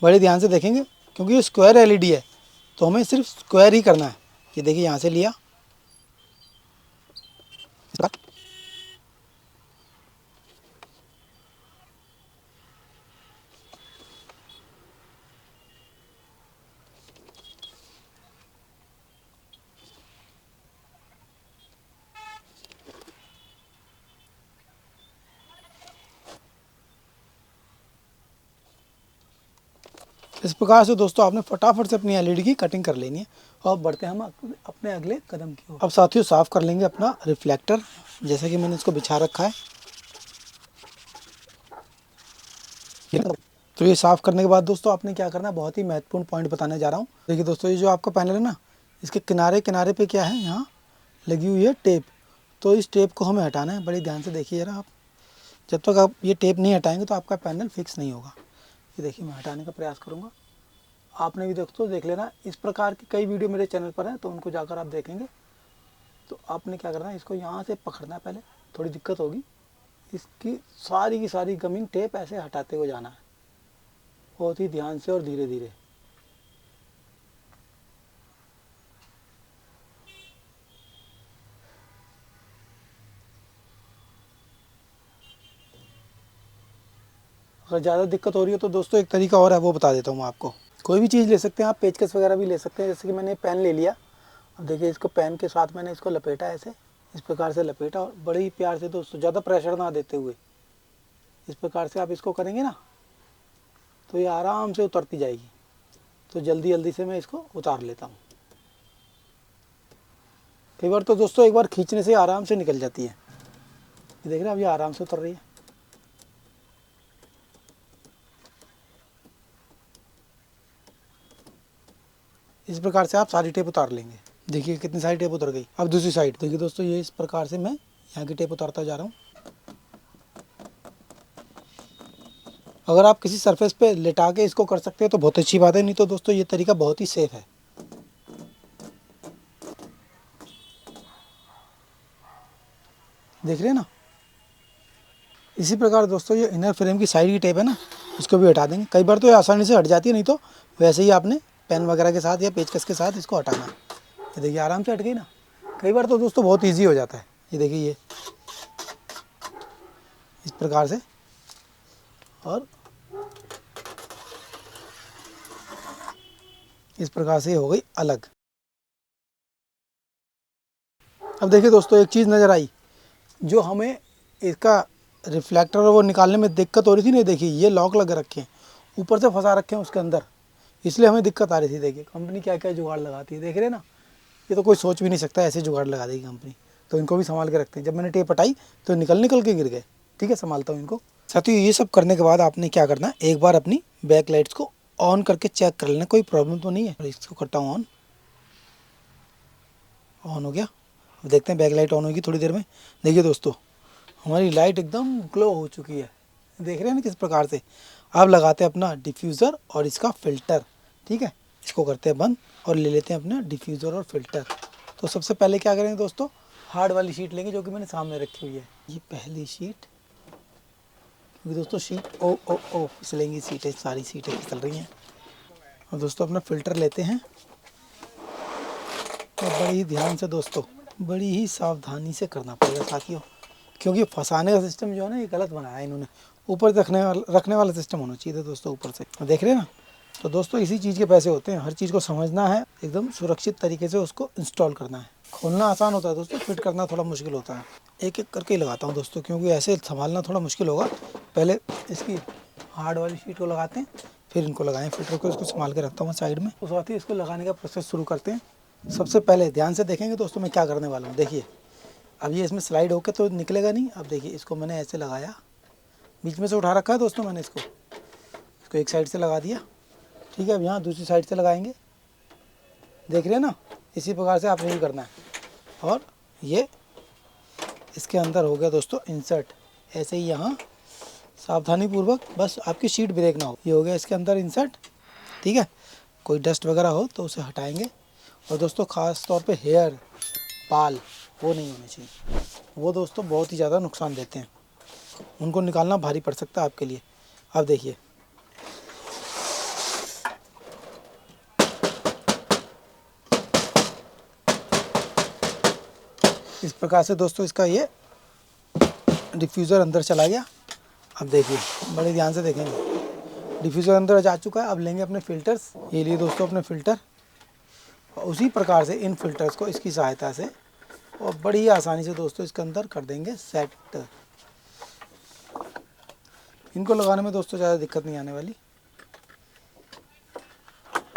बड़े ध्यान से देखेंगे, क्योंकि ये स्क्वायर एलईडी है तो हमें सिर्फ स्क्वायर ही करना है। ये देखिए यहाँ से लिया, इस प्रकार से दोस्तों आपने फटाफट से अपनी एलईडी की कटिंग कर लेनी है। और बढ़ते हैं हम अपने अगले कदम की ओर। अब साथियों साफ़ कर लेंगे अपना रिफ्लेक्टर, जैसा कि मैंने इसको बिछा रखा है। तो ये साफ़ करने के बाद दोस्तों आपने क्या करना है, बहुत ही महत्वपूर्ण पॉइंट बताने जा रहा हूँ। देखिए दोस्तों, ये जो आपका पैनल है ना, इसके किनारे किनारे पे क्या है, यहाँ लगी हुई है टेप। तो इस टेप को हमें हटाना है। बड़ी ध्यान से देखिए जरा आप। जब तक आप ये टेप नहीं हटाएंगे तो आपका पैनल फिक्स नहीं होगा। ये देखिए मैं हटाने का प्रयास करूँगा, आपने भी दोस्तों देख लेना। इस प्रकार की कई वीडियो मेरे चैनल पर हैं, तो उनको जाकर आप देखेंगे। तो आपने क्या करना है, इसको यहाँ से पकड़ना है। पहले थोड़ी दिक्कत होगी, इसकी सारी की सारी गमिंग टेप ऐसे हटाते हुए जाना है, बहुत ही ध्यान से और धीरे धीरे। अगर ज़्यादा दिक्कत हो रही हो तो दोस्तों एक तरीका और है, वो बता देता हूँ मैं आपको। कोई भी चीज़ ले सकते हैं आप, पेचकस वगैरह भी ले सकते हैं। जैसे कि मैंने पेन ले लिया। अब देखिए इसको पेन के साथ मैंने इसको लपेटा, ऐसे इस प्रकार से लपेटा, और बड़े ही प्यार से दोस्तों, ज़्यादा प्रेशर ना देते हुए इस प्रकार से आप इसको करेंगे ना, तो ये आराम से उतरती जाएगी। तो जल्दी जल्दी से मैं इसको उतार लेता हूँ। कई बार तो दोस्तों एक बार खींचने से आराम से निकल जाती है। ये देख रहे हैं, अब ये आराम से उतर रही है। इस प्रकार से आप सारी टेप उतार लेंगे। देखिए कितनी सारी टेप उतर गई। अब दूसरी साइड देखिए दोस्तों, ये इस प्रकार से मैं यहाँ की टेप उतारता जा रहा हूँ। अगर आप किसी सरफेस पे लेटा के इसको कर सकते हैं तो बहुत अच्छी बात है, नहीं तो दोस्तों ये तरीका बहुत ही सेफ है। देख रहे हैं ना। इसी प्रकार दोस्तों ये इनर फ्रेम की साइड की टेप है ना, इसको भी हटा देंगे। कई बार तो ये आसानी से हट जाती है, नहीं तो वैसे ही आपने पेन वगैरह के साथ या पेचकस के साथ इसको हटाना है। ये देखिए आराम से हट गई ना। कई बार तो दोस्तों बहुत ईजी हो जाता है। ये देखिए ये इस प्रकार से, और इस प्रकार से हो गई अलग। अब देखिए दोस्तों एक चीज़ नज़र आई, जो हमें इसका रिफ्लेक्टर वो निकालने में दिक्कत हो रही थी। नहीं देखिए ये लॉक लग रखे हैं, ऊपर से फंसा रखे हैं उसके अंदर, इसलिए हमें दिक्कत आ रही थी। देखिए कंपनी क्या क्या जुगाड़ लगाती है, देख रहे हैं ना। ये तो कोई सोच भी नहीं सकता ऐसे जुगाड़ लगा देगी कंपनी, तो इनको भी संभाल के रखते हैं। जब मैंने टेप हटाई तो निकल के गिर गए। ठीक है, संभालता हूँ इनको। साथियों ये सब करने के बाद आपने क्या करना है, एक बार अपनी बैक लाइट्स को ऑन करके चेक कर लेना, कोई प्रॉब्लम तो नहीं है। इसको करता हूँ ऑन हो गया। अब देखते हैं बैक लाइट ऑन होगी थोड़ी देर में। देखिए दोस्तों हमारी लाइट एकदम ग्लो हो चुकी है, देख रहे हैं ना किस प्रकार से। अब लगाते हैं अपना डिफ्यूज़र और इसका फ़िल्टर। ठीक है, इसको करते हैं बंद और ले लेते हैं अपना डिफ्यूज़र और फिल्टर। तो सबसे पहले क्या करेंगे दोस्तों, हार्ड वाली शीट लेंगे जो कि मैंने सामने रखी हुई है। ये पहली शीट, क्योंकि दोस्तों शीट ओ ओ ओ फिसलेंगी, सीटें सारी सीटें फिसल रही हैं। और दोस्तों अपना फ़िल्टर लेते हैं, और बड़ी ही ध्यान से दोस्तों, बड़ी ही सावधानी से करना पड़ेगा साथियों, क्योंकि फंसाने का सिस्टम जो है ना ये गलत बनाया है इन्होंने। ऊपर रखने वाला सिस्टम होना चाहिए दोस्तों ऊपर से, देख रहे हैं ना। तो दोस्तों इसी चीज़ के पैसे होते हैं, हर चीज़ को समझना है, एकदम सुरक्षित तरीके से उसको इंस्टॉल करना है। खोलना आसान होता है दोस्तों, फिट करना थोड़ा मुश्किल होता है। एक एक करके ही लगाता हूँ दोस्तों, क्योंकि ऐसे संभालना थोड़ा मुश्किल होगा। पहले इसकी हार्ड वाली शीट को लगाते हैं, फिर इनको लगाएं फिल्टर को। इसको संभाल के रखता हूँ साइड में। उस बात ही इसको लगाने का प्रोसेस शुरू करते हैं। सबसे पहले ध्यान से देखेंगे दोस्तों मैं क्या करने वाला हूँ। देखिए अब ये इसमें स्लाइड होकर तो निकलेगा नहीं। अब देखिए इसको मैंने ऐसे लगाया, बीच में से उठा रखा है दोस्तों मैंने इसको एक साइड से लगा दिया। ठीक है, अब यहाँ दूसरी साइड से लगाएंगे। देख रहे हैं ना, इसी प्रकार से आपने भी करना है। और ये इसके अंदर हो गया दोस्तों इंसर्ट। ऐसे ही यहाँ सावधानी पूर्वक, बस आपकी शीट ब्रेक ना हो। ये हो गया इसके अंदर इंसर्ट। ठीक है, कोई डस्ट वगैरह हो तो उसे हटाएंगे। और दोस्तों ख़ास तौर पे हेयर, बाल वो नहीं होने चाहिए। वो दोस्तों बहुत ही ज़्यादा नुकसान देते हैं, उनको निकालना भारी पड़ सकता है आपके लिए। अब देखिए इस प्रकार से दोस्तों इसका ये डिफ्यूज़र अंदर चला गया। अब देखिए बड़े ध्यान से देखेंगे, डिफ्यूज़र अंदर जा चुका है। अब लेंगे अपने फ़िल्टर्स। ये लिए दोस्तों अपने फ़िल्टर, और उसी प्रकार से इन फ़िल्टर्स को इसकी सहायता से और बड़ी आसानी से दोस्तों इसके अंदर कर देंगे सेट। इनको लगाने में दोस्तों ज़्यादा दिक्कत नहीं आने वाली।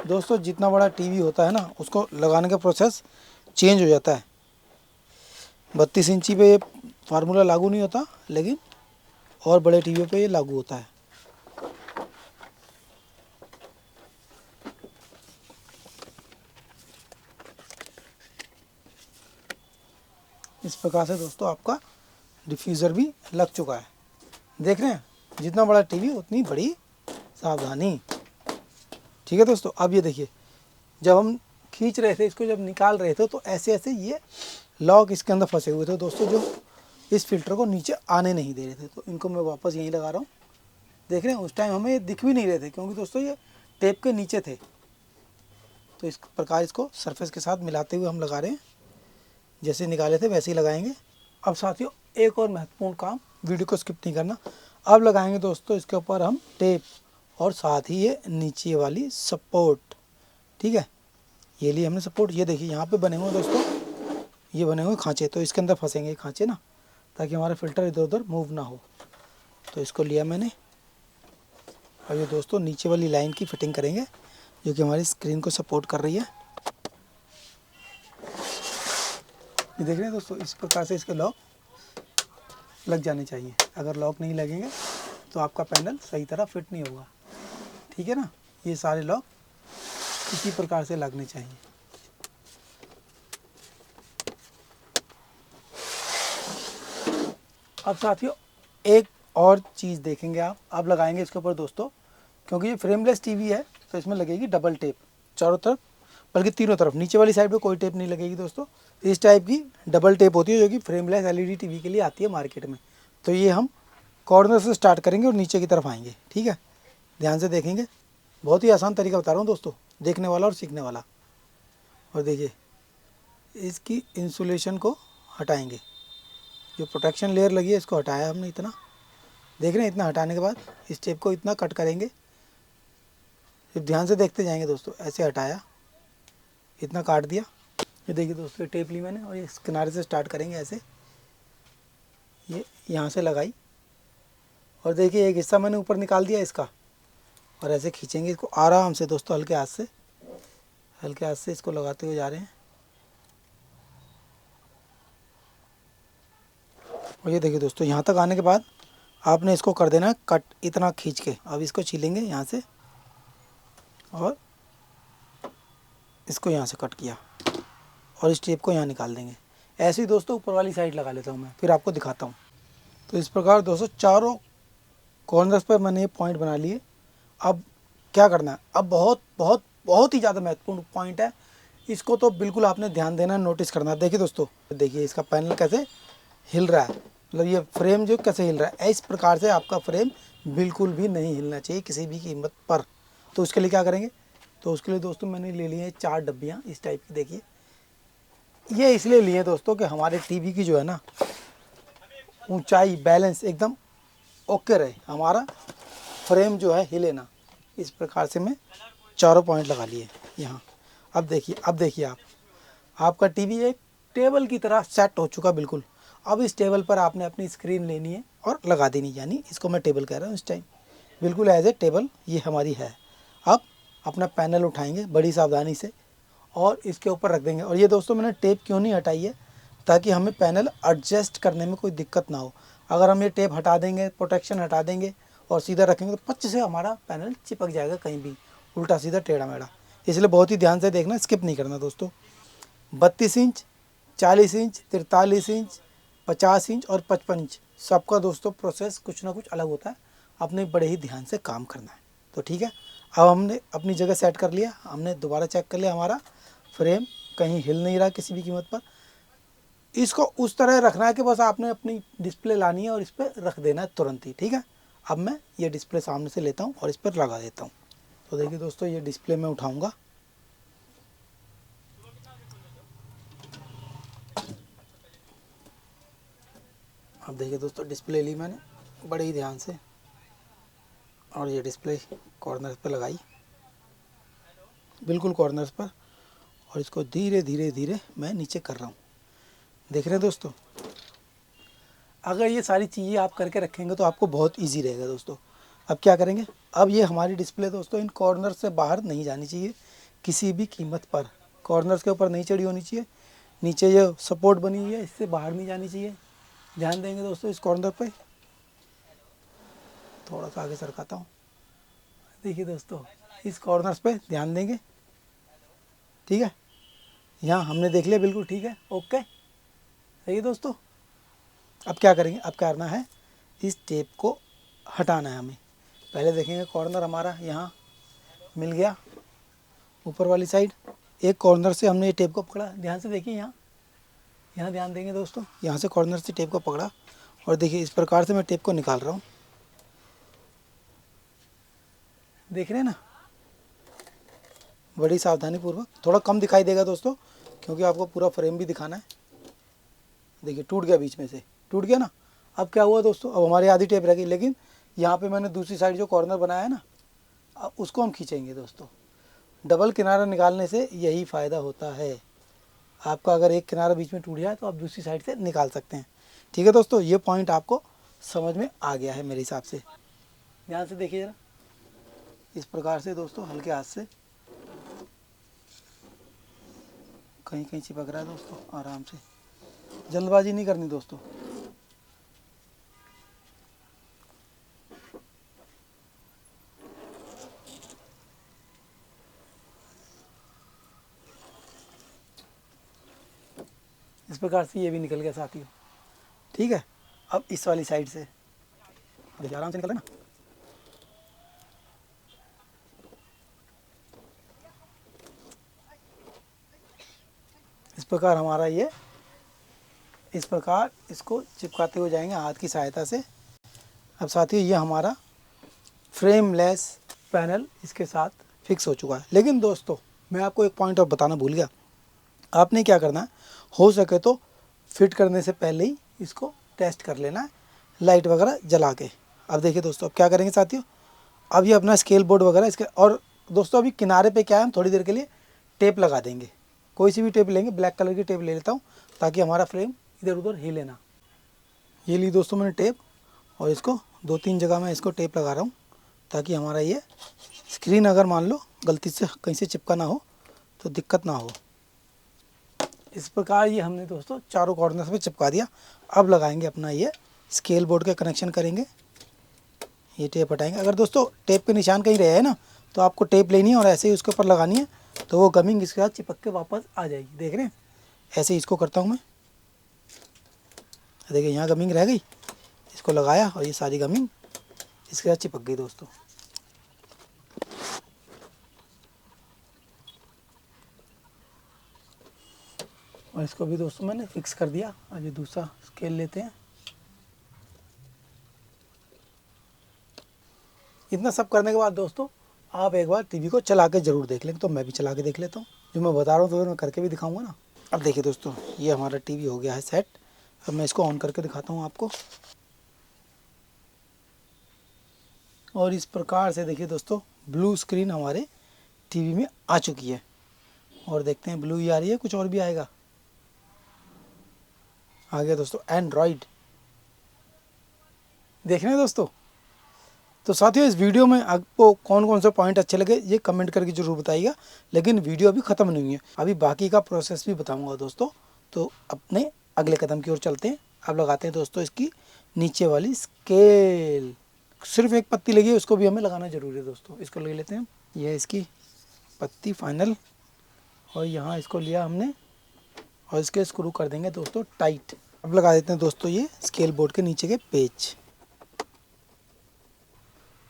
दोस्तों जितना बड़ा टीवी होता है ना, उसको लगाने का प्रोसेस चेंज हो जाता है। 32 इंची पे ये फार्मूला लागू नहीं होता, लेकिन और बड़े टीवी पे ये लागू होता है। इस प्रकार से दोस्तों आपका डिफ्यूज़र भी लग चुका है। देख रहे हैं, जितना बड़ा टीवी उतनी बड़ी सावधानी। ठीक है दोस्तों, अब ये देखिए जब हम खींच रहे थे इसको, जब निकाल रहे थे तो ऐसे ऐसे ये लॉक इसके अंदर फंसे हुए थे दोस्तों, जो इस फिल्टर को नीचे आने नहीं दे रहे थे। तो इनको मैं वापस यहीं लगा रहा हूँ। देख रहे हैं, उस टाइम हमें ये दिख भी नहीं रहे थे, क्योंकि दोस्तों ये टेप के नीचे थे। तो इस प्रकार इसको सरफेस के साथ मिलाते हुए हम लगा रहे हैं। जैसे निकाले थे वैसे ही लगाएंगे। अब साथियों एक और महत्वपूर्ण काम, वीडियो को स्किप नहीं करना। अब लगाएंगे दोस्तों इसके ऊपर हम टेप, और साथ ही ये नीचे वाली सपोर्ट। ठीक है, ये लिए हमने सपोर्ट। ये देखिए यहाँ पे बने हुए दोस्तों, ये बने हुए खांचे, तो इसके अंदर फंसेंगे खांचे ना, ताकि हमारा फ़िल्टर इधर उधर मूव ना हो। तो इसको लिया मैंने। अब ये दोस्तों नीचे वाली लाइन की फिटिंग करेंगे, जो कि हमारी स्क्रीन को सपोर्ट कर रही है। ये देख रहे हैं दोस्तों, इस प्रकार से इसके लॉक लग जाने चाहिए। अगर लॉक नहीं लगेंगे तो आपका पैनल सही तरह फिट नहीं होगा। ठीक है ना, ये सारे लॉक इसी प्रकार से लगने चाहिए। अब साथियों एक और चीज़ देखेंगे आप। अब लगाएंगे इसके ऊपर दोस्तों, क्योंकि ये फ्रेमलेस टीवी है तो इसमें लगेगी डबल टेप चारों तरफ, बल्कि तीनों तरफ। नीचे वाली साइड पे कोई टेप नहीं लगेगी दोस्तों। इस टाइप की डबल टेप होती है, जो कि फ्रेमलेस एलईडी टीवी के लिए आती है मार्केट में। तो ये हम कॉर्नर से स्टार्ट करेंगे और नीचे की तरफ आएंगे। ठीक है, ध्यान से देखेंगे। बहुत ही आसान तरीका बता रहा हूँ दोस्तों, देखने वाला और सीखने वाला। और देखिए इसकी इंसुलेशन को हटाएंगे, जो प्रोटेक्शन लेयर लगी है इसको हटाया हमने इतना। देख रहे हैं, इतना हटाने के बाद इस टेप को इतना कट करेंगे। फिर ध्यान से देखते जाएंगे दोस्तों। ऐसे हटाया, इतना काट दिया। ये देखिए दोस्तों टेप ली मैंने, और ये इस किनारे से स्टार्ट करेंगे ऐसे। ये यहाँ से लगाई, और देखिए एक हिस्सा मैंने ऊपर निकाल दिया इसका, और ऐसे खींचेंगे इसको आराम से दोस्तों, हल्के हाथ से इसको लगाते हुए जा रहे हैं। और ये देखिए दोस्तों, यहाँ तक आने के बाद आपने इसको कर देना कट, इतना खींच के। अब इसको छीलेंगे यहाँ से, और इसको यहाँ से कट किया, और इस टेप को यहाँ निकाल देंगे। ऐसे ही दोस्तों ऊपर वाली साइड लगा लेता हूँ मैं, फिर आपको दिखाता हूँ। तो इस प्रकार दोस्तों चारों कॉर्नर्स पर मैंने ये पॉइंट बना लिए। अब क्या करना है, अब बहुत बहुत बहुत ही ज़्यादा महत्वपूर्ण पॉइंट है। इसको तो बिल्कुल आपने ध्यान देना, नोटिस करना। देखिए दोस्तों, देखिए इसका पैनल कैसे हिल रहा है, मतलब ये फ्रेम जो कैसे हिल रहा है। इस प्रकार से आपका फ्रेम बिल्कुल भी नहीं हिलना चाहिए किसी भी कीमत पर। तो उसके लिए क्या करेंगे, तो उसके लिए दोस्तों मैंने ले लिए 4 डब्बियाँ इस टाइप की। देखिए ये इसलिए लिए दोस्तों कि हमारे टीवी की जो है ना ऊंचाई, बैलेंस एकदम ओके रहे, हमारा फ्रेम जो है हिले ना। इस प्रकार से मैं चारों पॉइंट लगा लिए यहाँ। अब देखिए आप, आपका टीवी एक टेबल की तरह सेट हो चुका बिल्कुल। अब इस टेबल पर आपने अपनी स्क्रीन लेनी है और लगा देनी, यानी इसको मैं टेबल कह रहा हूँ इस टाइम, बिल्कुल एज ए टेबल ये हमारी है। अब अपना पैनल उठाएंगे बड़ी सावधानी से और इसके ऊपर रख देंगे। और ये दोस्तों मैंने टेप क्यों नहीं हटाई है, ताकि हमें पैनल एडजस्ट करने में कोई दिक्कत ना हो। अगर हम ये टेप हटा देंगे, प्रोटेक्शन हटा देंगे और सीधा रखेंगे तो पच से हमारा पैनल चिपक जाएगा कहीं भी उल्टा सीधा टेढ़ा मेढ़ा। इसलिए बहुत ही ध्यान से देखना, स्किप नहीं करना दोस्तों। 32 इंच, 40 इंच, 43 इंच, 50 इंच और 55 इंच सबका दोस्तों प्रोसेस कुछ ना कुछ अलग होता है, अपने बड़े ही ध्यान से काम करना है। तो ठीक है, अब हमने अपनी जगह सेट कर लिया, हमने दोबारा चेक कर लिया हमारा फ्रेम कहीं हिल नहीं रहा किसी भी कीमत पर। इसको उस तरह रखना है कि बस आपने अपनी डिस्प्ले लानी है और इस पर रख देना है तुरंत ही। ठीक है, अब मैं ये डिस्प्ले सामने से लेता हूँ और इस पर लगा देता हूँ। तो देखिए दोस्तों, ये डिस्प्ले मैं उठाऊँगा, अब देखिए दोस्तों डिस्प्ले ली मैंने बड़े ही ध्यान से और ये डिस्प्ले कॉर्नर पर लगाई, बिल्कुल कॉर्नर्स पर, और इसको धीरे धीरे धीरे मैं नीचे कर रहा हूँ। देख रहे हैं दोस्तों, अगर ये सारी चीज़ें आप करके रखेंगे तो आपको बहुत इजी रहेगा दोस्तों। अब क्या करेंगे, अब ये हमारी डिस्प्ले दोस्तों इन कॉर्नर से बाहर नहीं जानी चाहिए किसी भी कीमत पर, कॉर्नर्स के ऊपर नहीं चढ़ी होनी चाहिए। नीचे ये सपोर्ट बनी हुई है, इससे बाहर नहीं जानी चाहिए। ध्यान देंगे दोस्तों इस कॉर्नर पे, थोड़ा सा आगे सरकाता हूँ। देखिए दोस्तों, इस कॉर्नर्स पे ध्यान देंगे। ठीक है, यहाँ हमने देख लिया, बिल्कुल ठीक है, ओके। सही है दोस्तों, अब क्या करेंगे, अब क्या करना है, इस टेप को हटाना है हमें। पहले देखेंगे कॉर्नर हमारा यहाँ मिल गया ऊपर वाली साइड, एक कॉर्नर से हमने ये टेप को पकड़ा, ध्यान से देखिए यहाँ, यहाँ ध्यान देंगे दोस्तों, यहाँ से कॉर्नर से टेप को पकड़ा और देखिए इस प्रकार से मैं टेप को निकाल रहा हूँ। देख रहे हैं ना, बड़ी सावधानी पूर्वक, थोड़ा कम दिखाई देगा दोस्तों क्योंकि आपको पूरा फ्रेम भी दिखाना है। देखिए टूट गया, बीच में से टूट गया ना। अब क्या हुआ दोस्तों, अब हमारी आधी टेप रह गई, लेकिन यहाँ पे मैंने दूसरी साइड जो कॉर्नर बनाया है ना, अब उसको हम खींचेंगे दोस्तों। डबल किनारा निकालने से यही फ़ायदा होता है, आपका अगर एक किनारा बीच में टूट जाए तो आप दूसरी साइड से निकाल सकते हैं। ठीक है दोस्तों, ये पॉइंट आपको समझ में आ गया है मेरे हिसाब से। ध्यान से देखिए ज़रा, इस प्रकार से दोस्तों हल्के हाथ से, कहीं कहीं चिपक रहा है दोस्तों, आराम से, जल्दबाजी नहीं करनी दोस्तों। इस प्रकार से ये भी निकल गया साथियों। ठीक है, अब इस वाली साइड से देखिए आराम से निकल रहा है ना। इस प्रकार हमारा ये, इस प्रकार इसको चिपकाते हुए जाएंगे हाथ की सहायता से। अब साथियों ये हमारा फ्रेमलेस पैनल इसके साथ फिक्स हो चुका है। लेकिन दोस्तों मैं आपको एक पॉइंट और बताना भूल गया, आपने क्या करना है, हो सके तो फिट करने से पहले ही इसको टेस्ट कर लेना है लाइट वगैरह जला के। अब देखिए दोस्तों, अब क्या करेंगे साथियों, अब ये अपना स्केल बोर्ड वगैरह इसके, और दोस्तों अभी किनारे पे क्या है, हम थोड़ी देर के लिए टेप लगा देंगे, कोई सी भी टेप लेंगे, ब्लैक कलर की टेप ले लेता हूँ ताकि हमारा फ्रेम इधर उधर हिले ना। ये ली दोस्तों मैंने टेप, और इसको 2-3 जगह मैं इसको टेप लगा रहा हूँ ताकि हमारा ये स्क्रीन अगर मान लो गलती से कहीं से चिपका ना हो तो दिक्कत ना हो। इस प्रकार ये हमने दोस्तों चारों कॉर्नर्स पे चिपका दिया। अब लगाएंगे अपना ये स्केल बोर्ड का कनेक्शन करेंगे, ये टेप हटाएंगे। अगर दोस्तों टेप के निशान कहीं रहे हैं ना तो आपको टेप लेनी है और ऐसे ही उसके ऊपर लगानी है, तो वो गमिंग इसके साथ चिपक के वापस आ जाएगी। देख रहे हैं, ऐसे ही इसको करता हूँ मैं, देखिए यहाँ गमिंग रह गई, इसको लगाया और ये सारी गमिंग इसके साथ चिपक गई दोस्तों। और इसको भी दोस्तों मैंने फिक्स कर दिया। और ये दूसरा स्केल लेते हैं। इतना सब करने के बाद दोस्तों आप एक बार टीवी को चला के ज़रूर देख लें। तो मैं भी चला के देख लेता हूँ, जो मैं बता रहा हूँ तो मैं करके भी दिखाऊंगा ना। अब देखिए दोस्तों, ये हमारा टीवी हो गया है सेट। अब मैं इसको ऑन करके दिखाता हूँ आपको। और इस प्रकार से देखिए दोस्तों ब्लू स्क्रीन हमारे टीवी में आ चुकी है। और देखते हैं ब्लू ही आ रही है, कुछ और भी आएगा। आ गया दोस्तों एंड्रॉयड। देख रहे हैं दोस्तों। तो साथियों इस वीडियो में आपको कौन कौन से पॉइंट अच्छे लगे ये कमेंट करके जरूर बताइएगा। लेकिन वीडियो अभी ख़त्म नहीं हुई है, अभी बाकी का प्रोसेस भी बताऊंगा दोस्तों। तो अपने अगले कदम की ओर चलते हैं। अब लगाते हैं दोस्तों इसकी नीचे वाली स्केल। सिर्फ एक पत्ती लगी है, उसको भी हमें लगाना जरूरी है दोस्तों। इसको ले लेते हैं, यह है इसकी पत्ती फाइनल। और यहाँ इसको लिया हमने और इसके स्क्रू कर देंगे दोस्तों टाइट। अब लगा देते हैं दोस्तों ये स्केल बोर्ड के नीचे के पेज।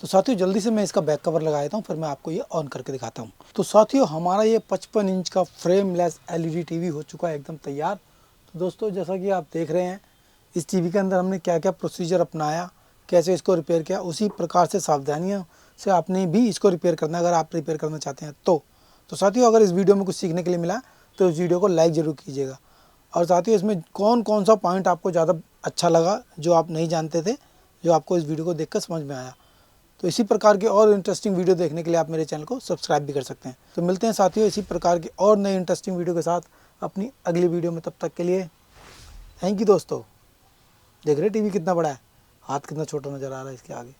तो साथियों जल्दी से मैं इसका बैक कवर लगा देता हूँ, फिर मैं आपको ये ऑन करके दिखाता हूँ। तो साथियों हमारा ये 55 इंच का फ्रेमलेस एलईडी टीवी हो चुका है एकदम तैयार। तो दोस्तों जैसा कि आप देख रहे हैं इस टीवी के अंदर हमने क्या क्या प्रोसीजर अपनाया, कैसे इसको रिपेयर किया, उसी प्रकार से सावधानियों से आपने भी इसको रिपेयर करना है अगर आप रिपेयर करना चाहते हैं तो साथियों अगर इस वीडियो में कुछ सीखने के लिए मिला तो इस वीडियो को लाइक ज़रूर कीजिएगा। और साथियों इसमें कौन कौन सा पॉइंट आपको ज़्यादा अच्छा लगा जो आप नहीं जानते थे, जो आपको इस वीडियो को देखकर समझ में आया। तो इसी प्रकार के और इंटरेस्टिंग वीडियो देखने के लिए आप मेरे चैनल को सब्सक्राइब भी कर सकते हैं। तो मिलते हैं साथियों इसी प्रकार के और नए इंटरेस्टिंग वीडियो के साथ अपनी अगली वीडियो में। तब तक के लिए थैंक यू दोस्तों। देख रहे टीवी कितना बड़ा है, हाथ कितना छोटा नज़र आ रहा है इसके आगे।